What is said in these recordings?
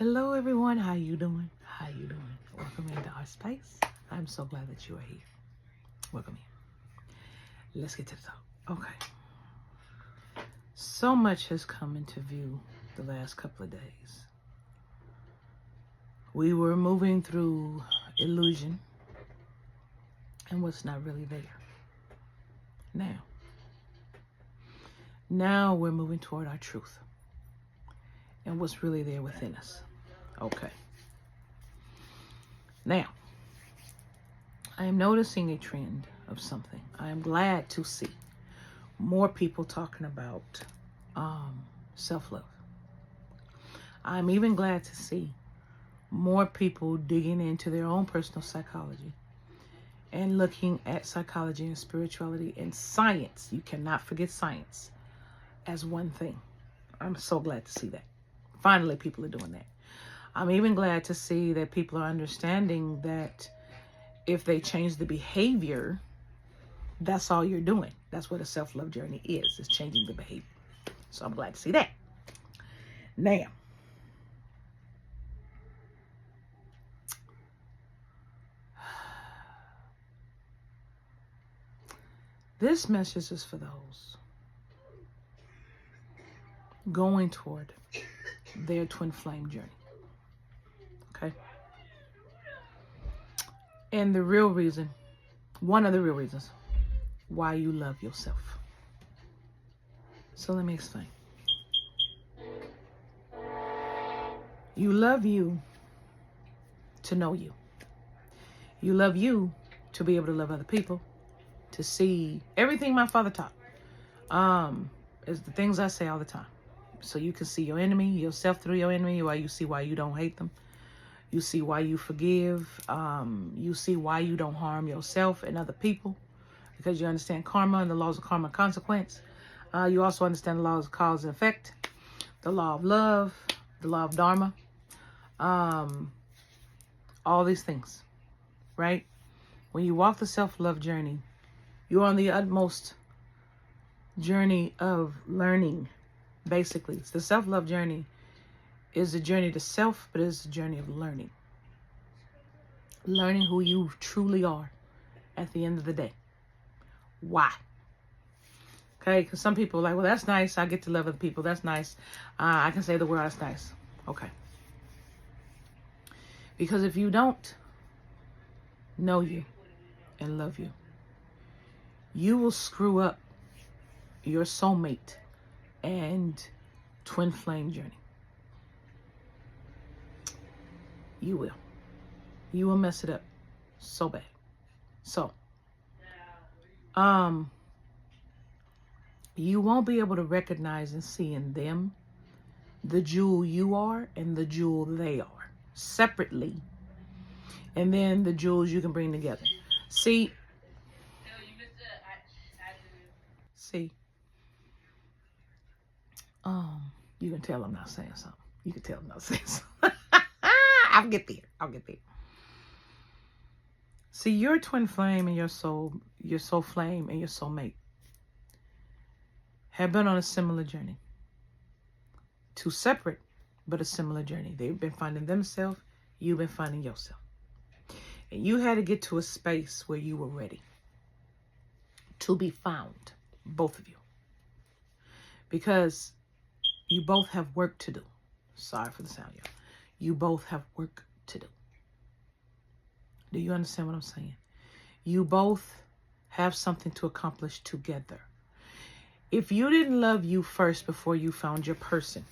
Hello everyone, how you doing? How you doing? Welcome into our space. I'm so glad that you are here. Welcome in. Let's get to the talk. Okay. So much has come into view the last couple of days. We were moving through illusion and what's not really there. Now we're moving toward our truth and what's really there within us. Okay. Now, I am noticing a trend of something. I am glad to see more people talking about self-love. I'm even glad to see more people digging into their own personal psychology and looking at psychology and spirituality and science. You cannot forget science as one thing. I'm so glad to see that. Finally, people are doing that. I'm even glad to see that people are understanding that if they change the behavior, that's all you're doing. That's what a self-love journey is changing the behavior. So I'm glad to see that. Now, this message is for those going toward their twin flame journey. Okay? And the real reason, one of the real reasons why you love yourself. So let me explain. You love you to know you. You love you to be able to love other people, to see everything my father taught. Is the things I say all the time. So you can see your enemy, yourself through your enemy, why you see why you don't hate them. You see why you forgive. You see why you don't harm yourself and other people, because you understand karma and the laws of karma and consequence. You also understand the laws of cause and effect, the law of love, the law of dharma, all these things, right? When you walk the self-love journey, you're on the utmost journey of learning. Basically, it's the self-love journey is a journey to self, but it's a journey of learning. Learning who you truly are at the end of the day. Why? Okay, because some people are like, well, that's nice. I get to love other people. That's nice. I can say the word, that's nice. Okay. Because if you don't know you and love you, you will screw up your soulmate and twin flame journey. You will. You will mess it up so bad. So, you won't be able to recognize and see in them the jewel you are and the jewel they are separately, and then the jewels you can bring together. See, you can tell I'm not saying something. You can tell I'm not saying something. I'll get there. See, your twin flame and your soul flame and your soulmate have been on a similar journey. Two separate, but a similar journey. They've been finding themselves. You've been finding yourself. And you had to get to a space where you were ready to be found, both of you. Because you both have work to do. Sorry for the sound, y'all. You both have work to do. Do you understand what I'm saying? You both have something to accomplish together. If you didn't love you first before you found your person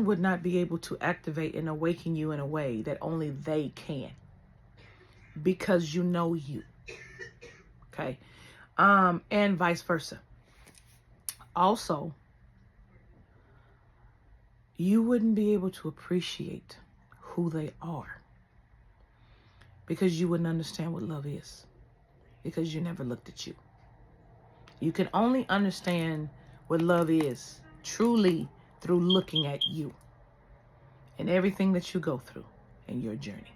would not be able to activate and awaken you in a way that only they can. Because you know you. Okay? And vice versa. Also, you wouldn't be able to appreciate who they are because you wouldn't understand what love is, because you never looked at you. You can only understand what love is truly through looking at you and everything that you go through in your journey.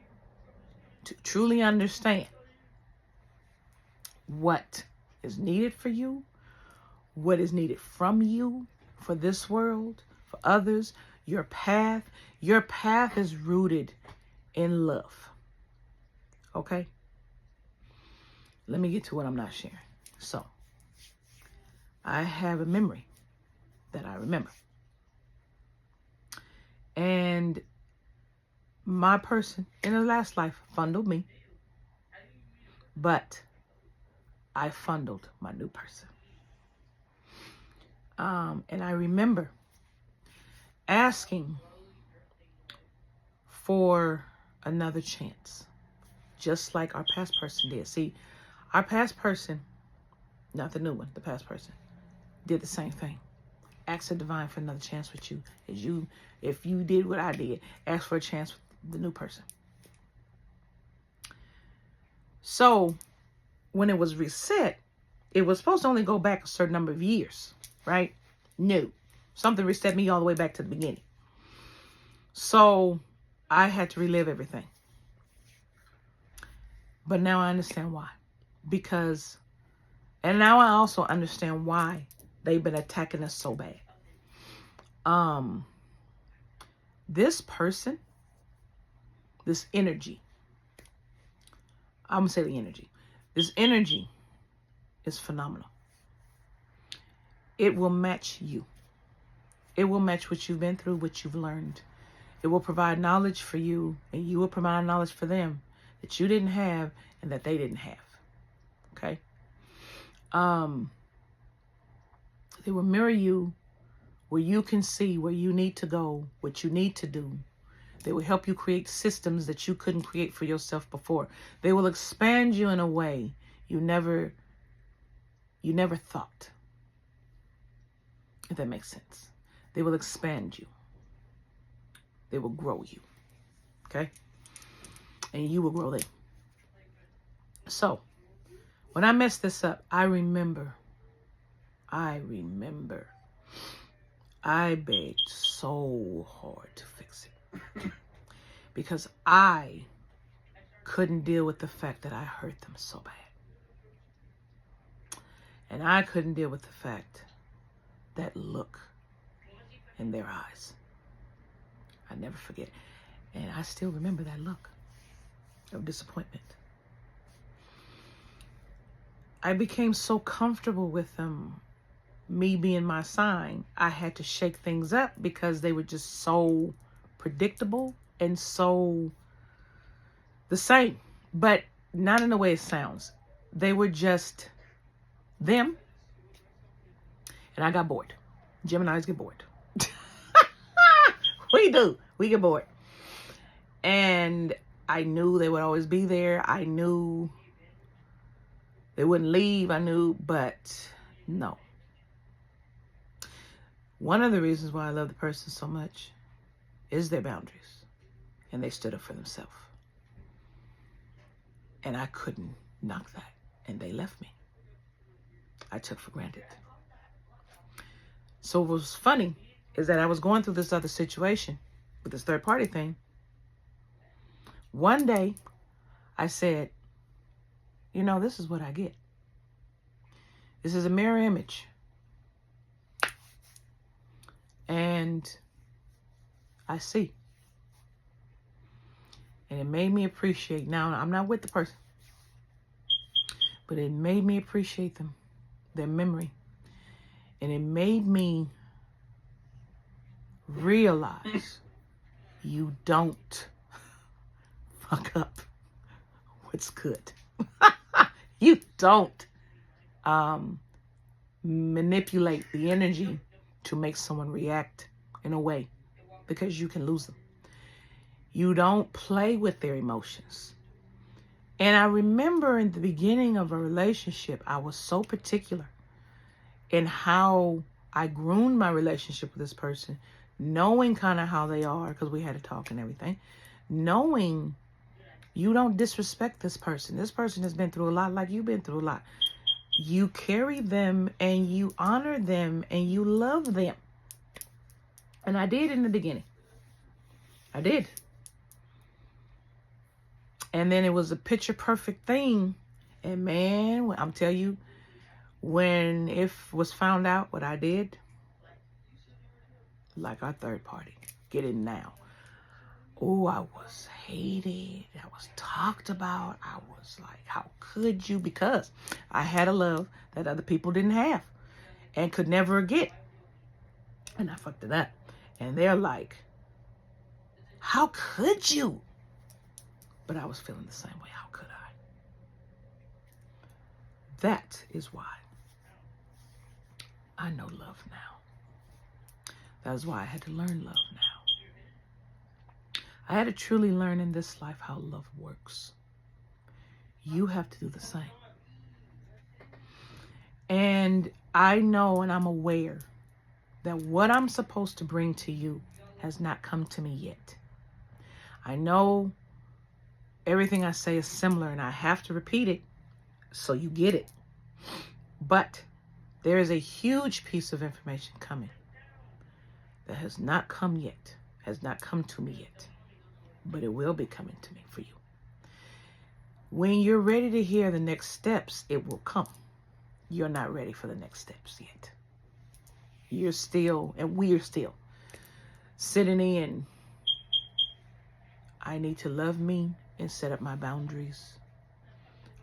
To truly understand what is needed for you, what is needed from you, for this world, for others, Your path is rooted in love. Okay? Let me get to what I'm not sharing. So, I have a memory that I remember. And my person in the last life fondled me, but I fondled my new person. And I remember asking for another chance, just like our past person did. See, our past person, not the new one, the past person, did the same thing. Ask the divine for another chance with you. If you did what I did, ask for a chance with the new person. So when it was reset, it was supposed to only go back a certain number of years, right? No. Something reset me all the way back to the beginning. So I had to relive everything. But now I understand why. And now I also understand why they've been attacking us so bad. This person, this energy, I'm going to say the energy. This energy is phenomenal. It will match you. It will match what you've been through, what you've learned. It will provide knowledge for you, and you will provide knowledge for them that you didn't have and that they didn't have. Okay? They will mirror you where you can see where you need to go, what you need to do. They will help you create systems that you couldn't create for yourself before. They will expand you in a way you never thought. If that makes sense. They will expand you. They will grow you. Okay? And you will grow them. So, when I messed this up, I remember. I begged so hard to fix it. Because I couldn't deal with the fact that I hurt them so bad. And I couldn't deal with the fact that look in their eyes. I never forget. And I still remember that look of disappointment. I became so comfortable with them, me being my sign, I had to shake things up because they were just so predictable and so the same, but not in the way it sounds. They were just them, and I got bored. Geminis get bored. We do. We get bored. And I knew they would always be there. I knew they wouldn't leave. I knew, but no. One of the reasons why I love the person so much is their boundaries. And they stood up for themselves. And I couldn't knock that. And they left me. I took for granted. So what was funny is that I was going through this other situation with this third party thing. One day I said, you know, this is what I get. This is a mirror image. And I see. And it made me appreciate. Now, I'm not with the person. But it made me appreciate them. Their memory. And it made me realize you don't fuck up what's good. You don't manipulate the energy to make someone react in a way because you can lose them. You don't play with their emotions. And I remember in the beginning of a relationship, I was so particular in how I groomed my relationship with this person, knowing kind of how they are, because we had to talk and everything, knowing you don't disrespect this person. This person has been through a lot like you've been through a lot. You carry them and you honor them and you love them. And I did in the beginning. I did. And then it was a picture perfect thing. And man, I'm telling you, when it was found out what I did, like our third party, get it now. Oh, I was hated. I was talked about. I was like, how could you? Because I had a love that other people didn't have and could never get. And I fucked it up. And they're like, how could you? But I was feeling the same way. How could I? That is why I know love now. That is why I had to learn love now. I had to truly learn in this life how love works. You have to do the same. And I know and I'm aware that what I'm supposed to bring to you has not come to me yet. I know everything I say is similar and I have to repeat it so you get it. But there is a huge piece of information coming that has not come yet, has not come to me yet, but it will be coming to me for you. When you're ready to hear the next steps, it will come. You're not ready for the next steps yet. You're still, and we're still, sitting in, I need to love me and set up my boundaries.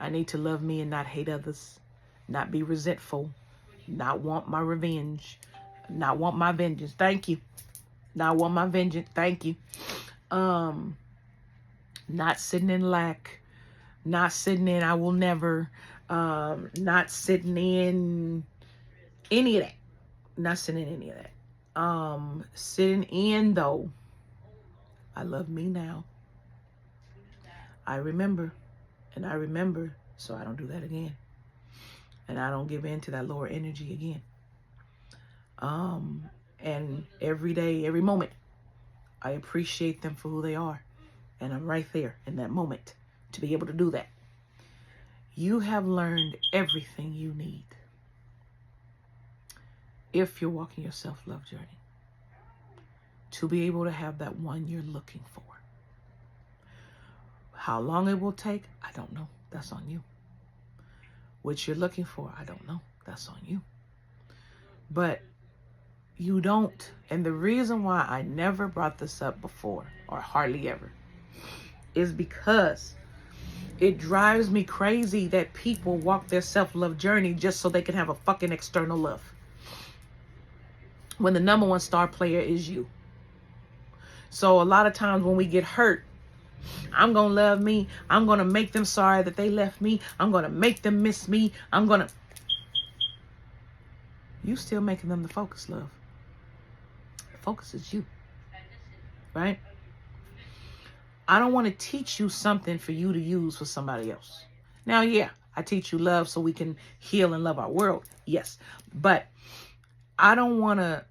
I need to love me and not hate others, not be resentful, not want my revenge, not want my vengeance. Thank you. Not want my vengeance. Thank you. Not sitting in lack, not sitting in I will never, not sitting in any of that. Not sitting in any of that. Sitting in though, I love me now. I remember, and I remember, so I don't do that again. And I don't give in to that lower energy again. And every day, every moment, I appreciate them for who they are. And I'm right there in that moment to be able to do that. You have learned everything you need if you're walking your self-love journey to be able to have that one you're looking for. How long it will take, I don't know. That's on you. What you're looking for, I don't know. That's on you. But you don't. And the reason why I never brought this up before, or hardly ever, is because it drives me crazy that people walk their self-love journey just so they can have a fucking external love. When the number one star player is you. So a lot of times when we get hurt, I'm going to love me. I'm going to make them sorry that they left me. I'm going to make them miss me. You still making them the focus, love. The focus is you. Right? I don't want to teach you something for you to use for somebody else. Now, yeah, I teach you love so we can heal and love our world. Yes. But I don't want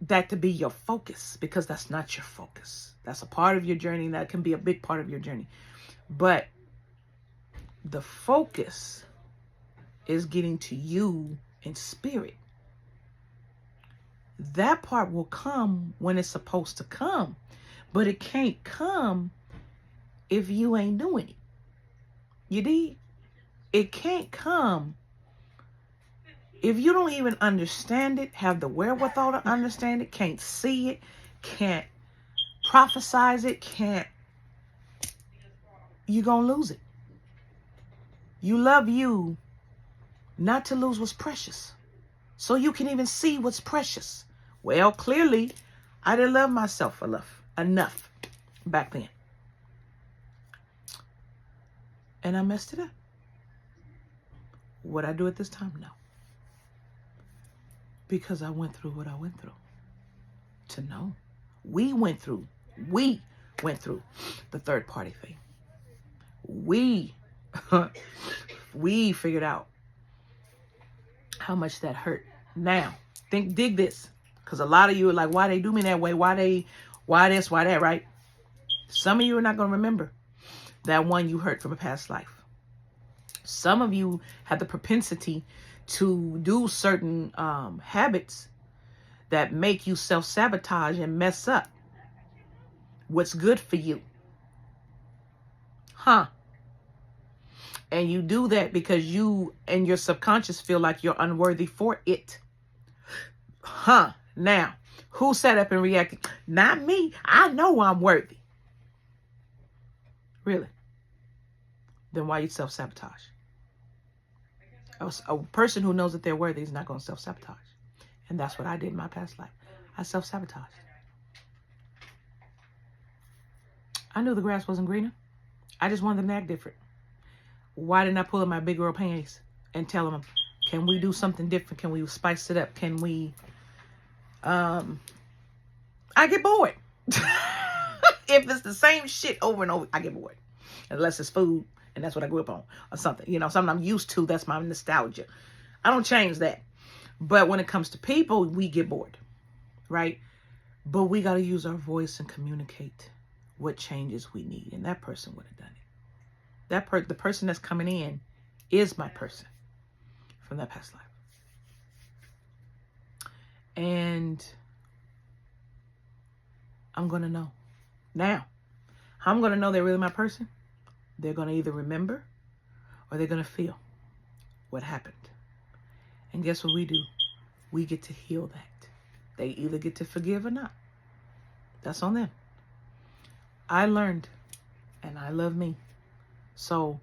that to be your focus, because that's not your focus. That's a part of your journey. That can be a big part of your journey. But the focus is getting to you in spirit. That part will come when it's supposed to come. But it can't come if you ain't doing it. You dig? It can't come if you don't even understand it, have the wherewithal to understand it, can't see it, can't prophesize it, you're going to lose it. You love you not to lose what's precious. So you can even see what's precious. Well, clearly, I didn't love myself enough back then. And I messed it up. Would I do it this time? No. Because I went through what I went through. To know. We went through the third party thing. We figured out how much that hurt. Now, dig this. Because a lot of you are like, why they do me that way? Why this, why that, right? Some of you are not going to remember that one you hurt from a past life. Some of you have the propensity to do certain habits that make you self-sabotage and mess up what's good for you. And you do that because you and your subconscious feel like you're unworthy for it. Now, Who sat up and reacted? Not me. I know I'm worthy. Really? Then why you self-sabotage? A person who knows that they're worthy is not going to self-sabotage. And that's what I did in my past life. I self-sabotaged. I knew the grass wasn't greener. I just wanted them to act different. Why didn't I pull up my big girl panties and tell them, can we do something different? Can we spice it up? Can we... I get bored. If it's the same shit over and over, I get bored. Unless it's food, and that's what I grew up on, or something. You know, something I'm used to, that's my nostalgia. I don't change that. But when it comes to people, we get bored, right? But we got to use our voice and communicate what changes we need. And that person would have done it. The person that's coming in is my person from that past life. And I'm going to know. Now, how I'm going to know they're really my person? They're going to either remember or they're going to feel what happened. And guess what we do? We get to heal that. They either get to forgive or not. That's on them. I learned, and I love me. So,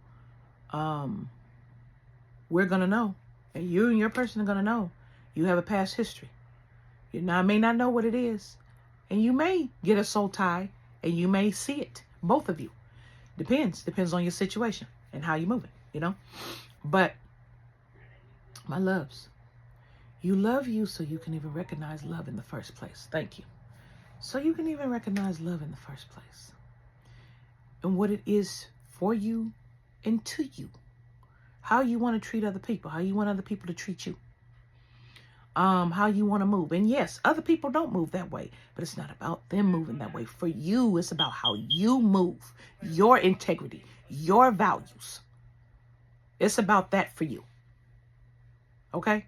we're going to know. And you and your person are going to know. You have a past history. You may not know what it is. And you may get a soul tie, and you may see it. Both of you. Depends on your situation and how you're moving, you know. But my loves, you love you so you can even recognize love in the first place. Thank you. So you can even recognize love in the first place. And what it is for you and to you. How you want to treat other people. How you want other people to treat you. How you want to move. And yes, other people don't move that way, but it's not about them moving that way. For you, it's about how you move, your integrity, your values. It's about that for you. Okay?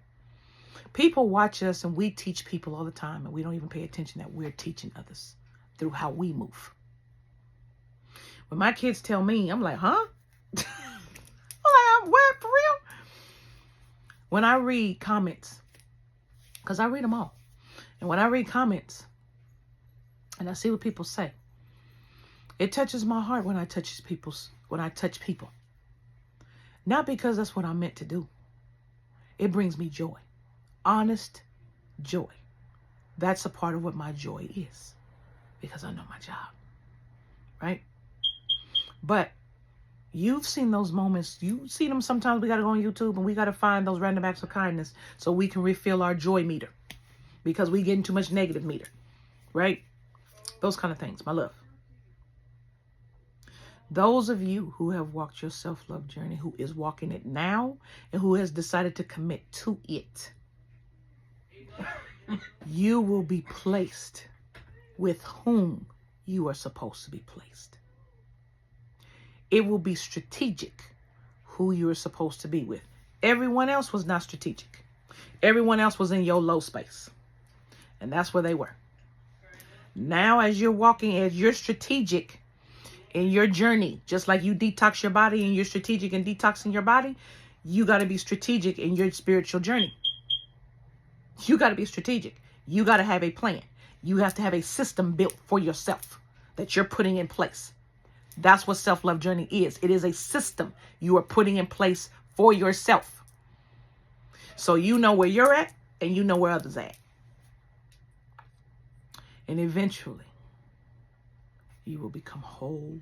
People watch us and we teach people all the time, and we don't even pay attention that we're teaching others through how we move. When my kids tell me, I'm like, huh? I'm like, what, for real? When I read comments, because I read them all. And when I read comments and I see what people say, it touches my heart when I touch people. Not because that's what I'm meant to do. It brings me joy. Honest joy. That's a part of what my joy is. Because I know my job. Right? But you've seen those moments. You see them sometimes. We got to go on YouTube and we got to find those random acts of kindness so we can refill our joy meter. Because we getting too much negative meter. Right? Those kind of things. My love. Those of you who have walked your self-love journey, who is walking it now, and who has decided to commit to it, you will be placed with whom you are supposed to be placed. It will be strategic who you are supposed to be with. Everyone else was not strategic. Everyone else was in your low space. And that's where they were. Now, as you're walking, as you're strategic in your journey, just like you detox your body and you're strategic in detoxing your body, you got to be strategic in your spiritual journey. You got to be strategic. You got to have a plan. You have to have a system built for yourself that you're putting in place. That's what self-love journey is. It is a system you are putting in place for yourself. So you know where you're at and you know where others are at. And eventually, you will become whole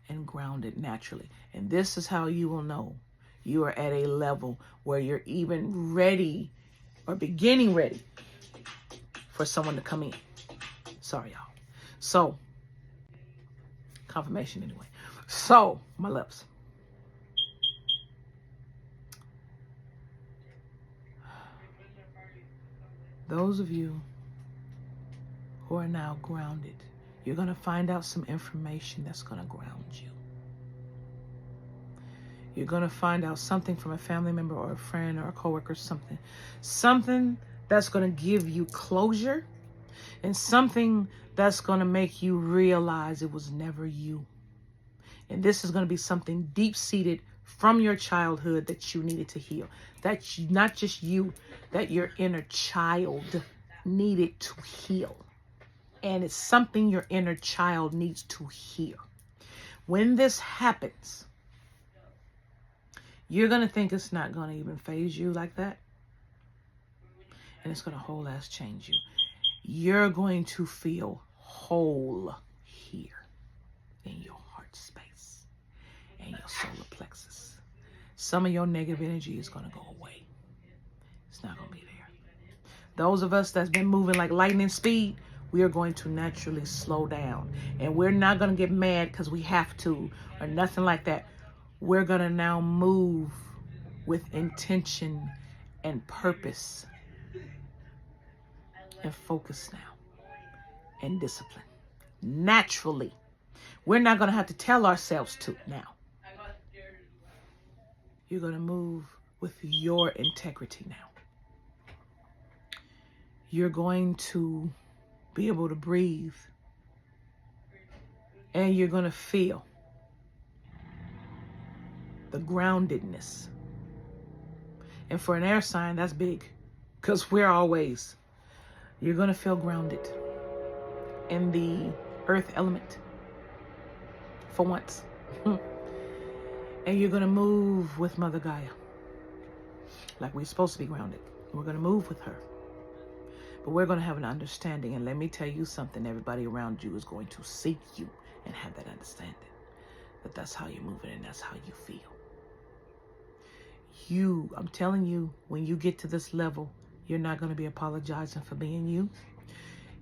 and grounded naturally. And this is how you will know you are at a level where you're even ready or beginning ready for someone to come in. Sorry, y'all. So, confirmation anyway. So, my loves. Those of you who are now grounded, you're going to find out some information that's going to ground you. You're going to find out something from a family member or a friend or a coworker, something that's going to give you closure, and something that's going to make you realize it was never you. And this is going to be something deep-seated from your childhood that you needed to heal. That's not just you, that your inner child needed to heal. And it's something your inner child needs to hear. When this happens, you're going to think it's not going to even phase you like that. And it's going to whole ass change you. You're going to feel whole here in your heart space and your solar plexus. Some of your negative energy is going to go away. It's not going to be there. Those of us that's been moving like lightning speed, we are going to naturally slow down. And we're not going to get mad because we have to or nothing like that. We're going to now move with intention and purpose and focus now and discipline. Naturally. We're not going to have to tell ourselves to now. You're going to move with your integrity now. You're going to be able to breathe. And you're going to feel the groundedness. And for an air sign, that's big. Because you're going to feel grounded in the earth element. For once. And you're going to move with Mother Gaia. Like we're supposed to be grounded. We're going to move with her. But we're going to have an understanding. And let me tell you something. Everybody around you is going to seek you and have that understanding. That that's how you're moving and that's how you feel. I'm telling you, when you get to this level, you're not going to be apologizing for being you.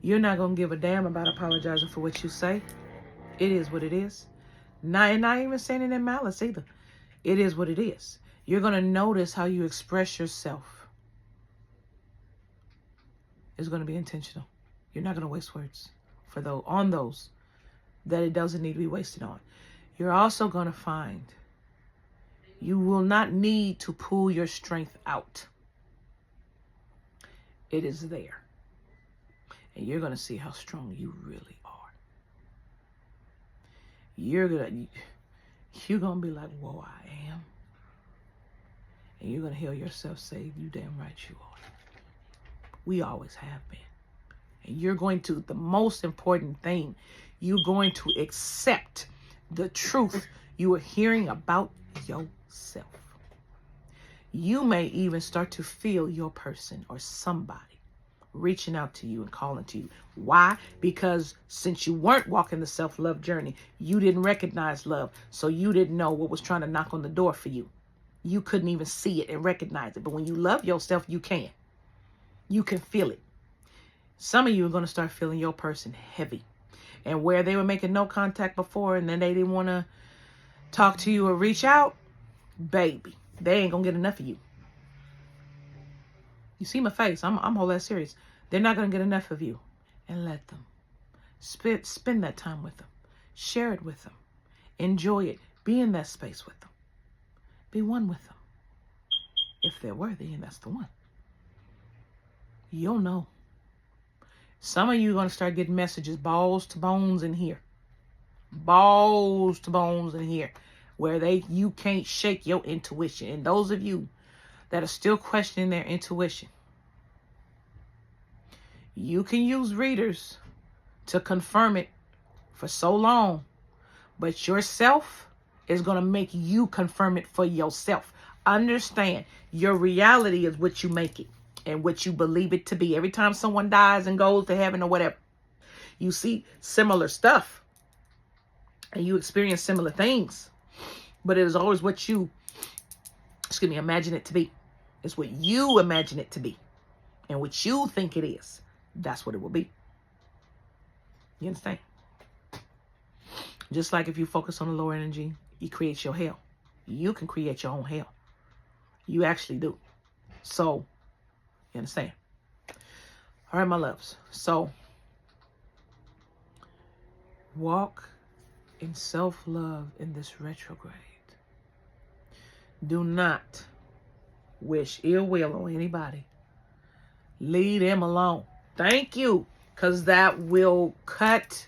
You're not going to give a damn about apologizing for what you say. It is what it is. Not even saying it in malice either. It is what it is. You're going to notice how you express yourself. It's going to be intentional. You're not going to waste words on those that it doesn't need to be wasted on. You're also going to find you will not need to pull your strength out. It is there. And you're going to see how strong you really are. You're going to be like, whoa, I am. And you're going to hear yourself say, you damn right you are. We always have been. And you're going to, the most important thing, you're going to accept the truth you are hearing about yourself. You may even start to feel your person or somebody reaching out to you and calling to you. Why? Because since you weren't walking the self-love journey, you didn't recognize love. So you didn't know what was trying to knock on the door for you. You couldn't even see it and recognize it. But when you love yourself, you can. You can feel it. Some of you are going to start feeling your person heavy. And where they were making no contact before and then they didn't want to talk to you or reach out, baby, they ain't going to get enough of you. You see my face. I'm whole ass serious. They're not going to get enough of you. And let them. Spend that time with them. Share it with them. Enjoy it. Be in that space with them. Be one with them. If they're worthy, and that's the one. You'll know. Some of you are going to start getting messages, balls to bones in here. Balls to bones in here. Where you can't shake your intuition. And those of you that are still questioning their intuition, you can use readers to confirm it for so long. But yourself is going to make you confirm it for yourself. Understand, your reality is what you make it and what you believe it to be. Every time someone dies and goes to heaven or whatever, you see similar stuff and you experience similar things. But it is always what you, imagine it to be. It's what you imagine it to be. And what you think it is. That's what it will be. You understand? Just like if you focus on the lower energy, it creates your hell. You can create your own hell. You actually do. So, you understand? All right, my loves. So, walk in self-love in this retrograde. Do not wish ill will on anybody. Leave them alone. Thank you. Because that will cut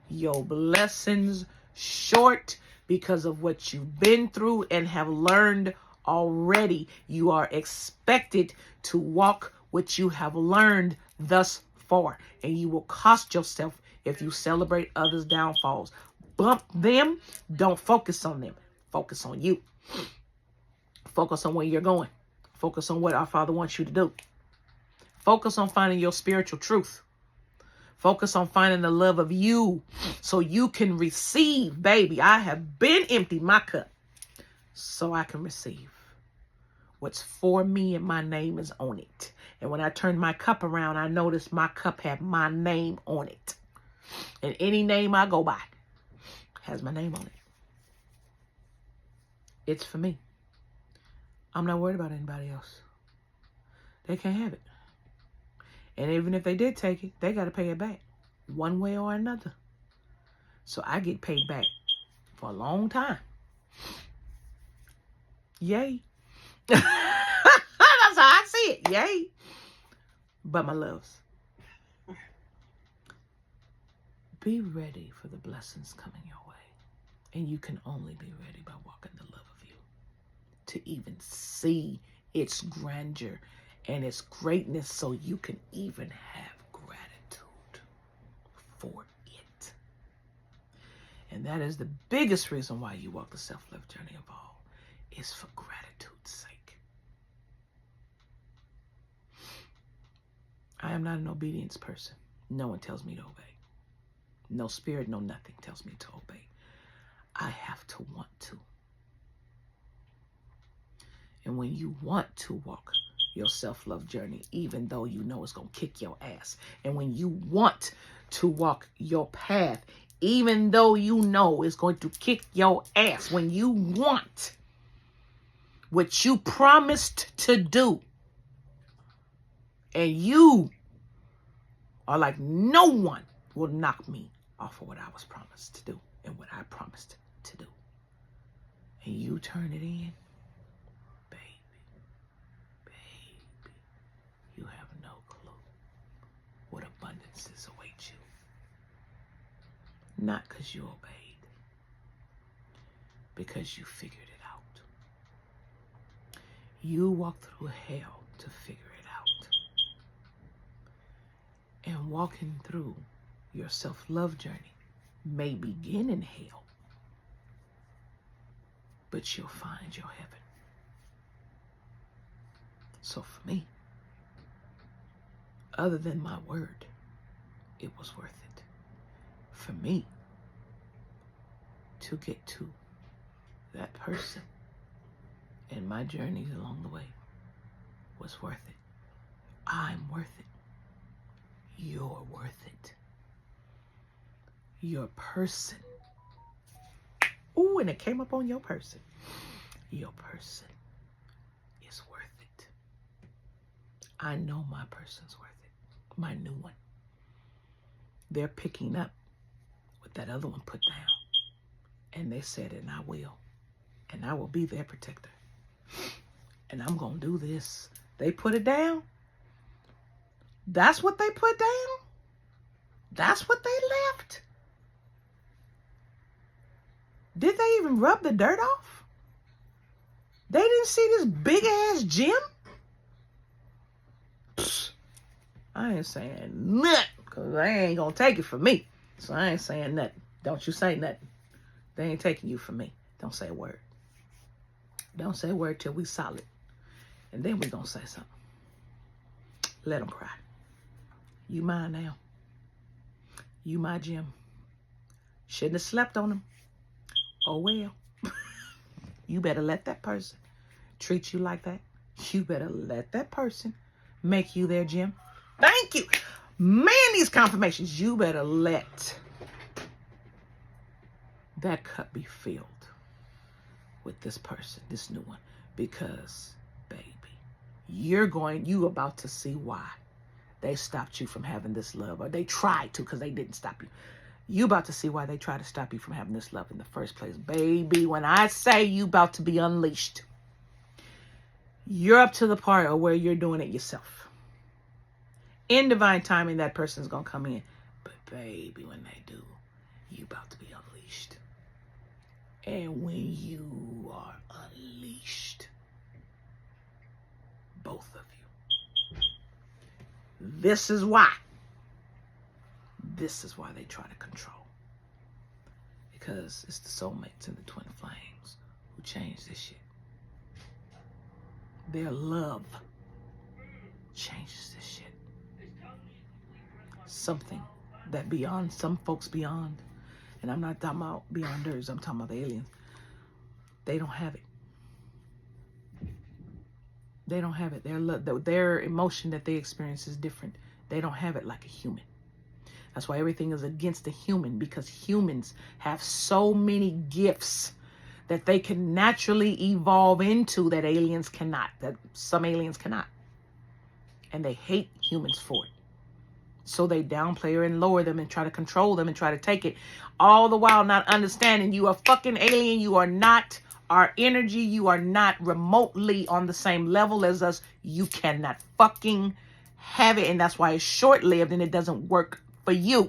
your blessings short because of what you've been through and have learned already. You are expected to walk what you have learned thus for, and you will cost yourself if you celebrate others' downfalls. Bump them. Don't focus on them. Focus on you. Focus on where you're going. Focus on what our Father wants you to do. Focus on finding your spiritual truth. Focus on finding the love of you so you can receive, baby. I have been emptied my cup so I can receive what's for me, and my name is on it. And when I turned my cup around, I noticed my cup had my name on it. And any name I go by has my name on it. It's for me. I'm not worried about anybody else. They can't have it. And even if they did take it, they got to pay it back one way or another. So I get paid back for a long time. Yay. That's how I see it. Yay. But my loves, be ready for the blessings coming your way. And you can only be ready by walking the love of you to even see its grandeur and its greatness, so you can even have gratitude for it. And that is the biggest reason why you walk the self-love journey of all, is for gratitude's sake. I am not an obedience person. No one tells me to obey. No spirit, no nothing tells me to obey. I have to want to. And when you want to walk your self-love journey, even though you know it's going to kick your ass, and when you want to walk your path, even though you know it's going to kick your ass, when you want what you promised to do, and you are like, no one will knock me off of what I was promised to do and what I promised to do, and you turn it in, you have no clue what abundances await you. Not because you obeyed, because you figured it out. You walked through hell to figure it out. And walking through your self-love journey may begin in hell, but you'll find your heaven. So for me, other than my word, it was worth it. For me to get to that person and my journeys along the way was worth it. I'm worth it. You're worth it. Your person. Ooh, and it came up on your person. Your person is worth it. I know my person's worth it. My new one. They're picking up what that other one put down. And they said, and I will. And I will be their protector. And I'm going to do this. They put it down. That's what they put down. That's what they left. Did they even rub the dirt off? They didn't see this big ass gym? Psst. I ain't saying nothing, because they ain't going to take it from me. So I ain't saying nothing. Don't you say nothing. They ain't taking you from me. Don't say a word. Don't say a word till we solid. And then we going to say something. Let them cry. You mine now. You my gym. Shouldn't have slept on them. Oh well. You better let that person treat you like that. You better let that person make you their gym. Thank you. Man, these confirmations. You better let that cup be filled with this person, this new one. Because, baby, you about to see why they stopped you from having this love. Or they tried to, because they didn't stop you. You about to see why they tried to stop you from having this love in the first place. Baby, when I say you about to be unleashed, you're up to the part of where you're doing it yourself. In divine timing, that person's going to come in. But baby, when they do, you about to be unleashed. And when you are unleashed, both of you, this is why This is why they try to control. Because it's the soulmates and the twin flames who change this shit. Their love changes this shit. Something that beyond, some folks beyond, and I'm not talking about beyonders, I'm talking about the aliens. They don't have it. They don't have it. Their emotion that they experience is different. They don't have it like a human. That's why everything is against the human, because humans have so many gifts that they can naturally evolve into that aliens cannot, that some aliens cannot. And they hate humans for it. So they downplay and lower them and try to control them and try to take it, all the while not understanding you are fucking alien. You are not our energy. You are not remotely on the same level as us. You cannot fucking have it. And that's why it's short-lived and it doesn't work for you.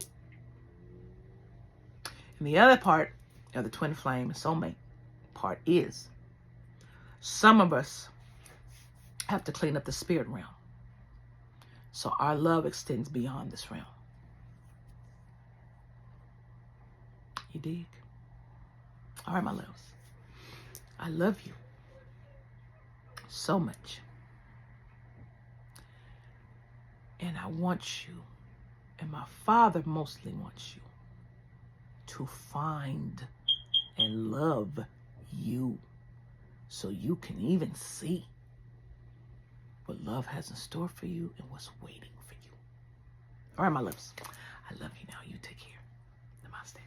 And the other part of the twin flame and soulmate part is some of us have to clean up the spirit realm. So our love extends beyond this realm. You dig? All right, my loves. I love you so much. And I want you, and my Father mostly wants you, to find and love you so you can even see what love has in store for you and what's waiting for you. All right, my loves. I love you now. You take care. Namaste.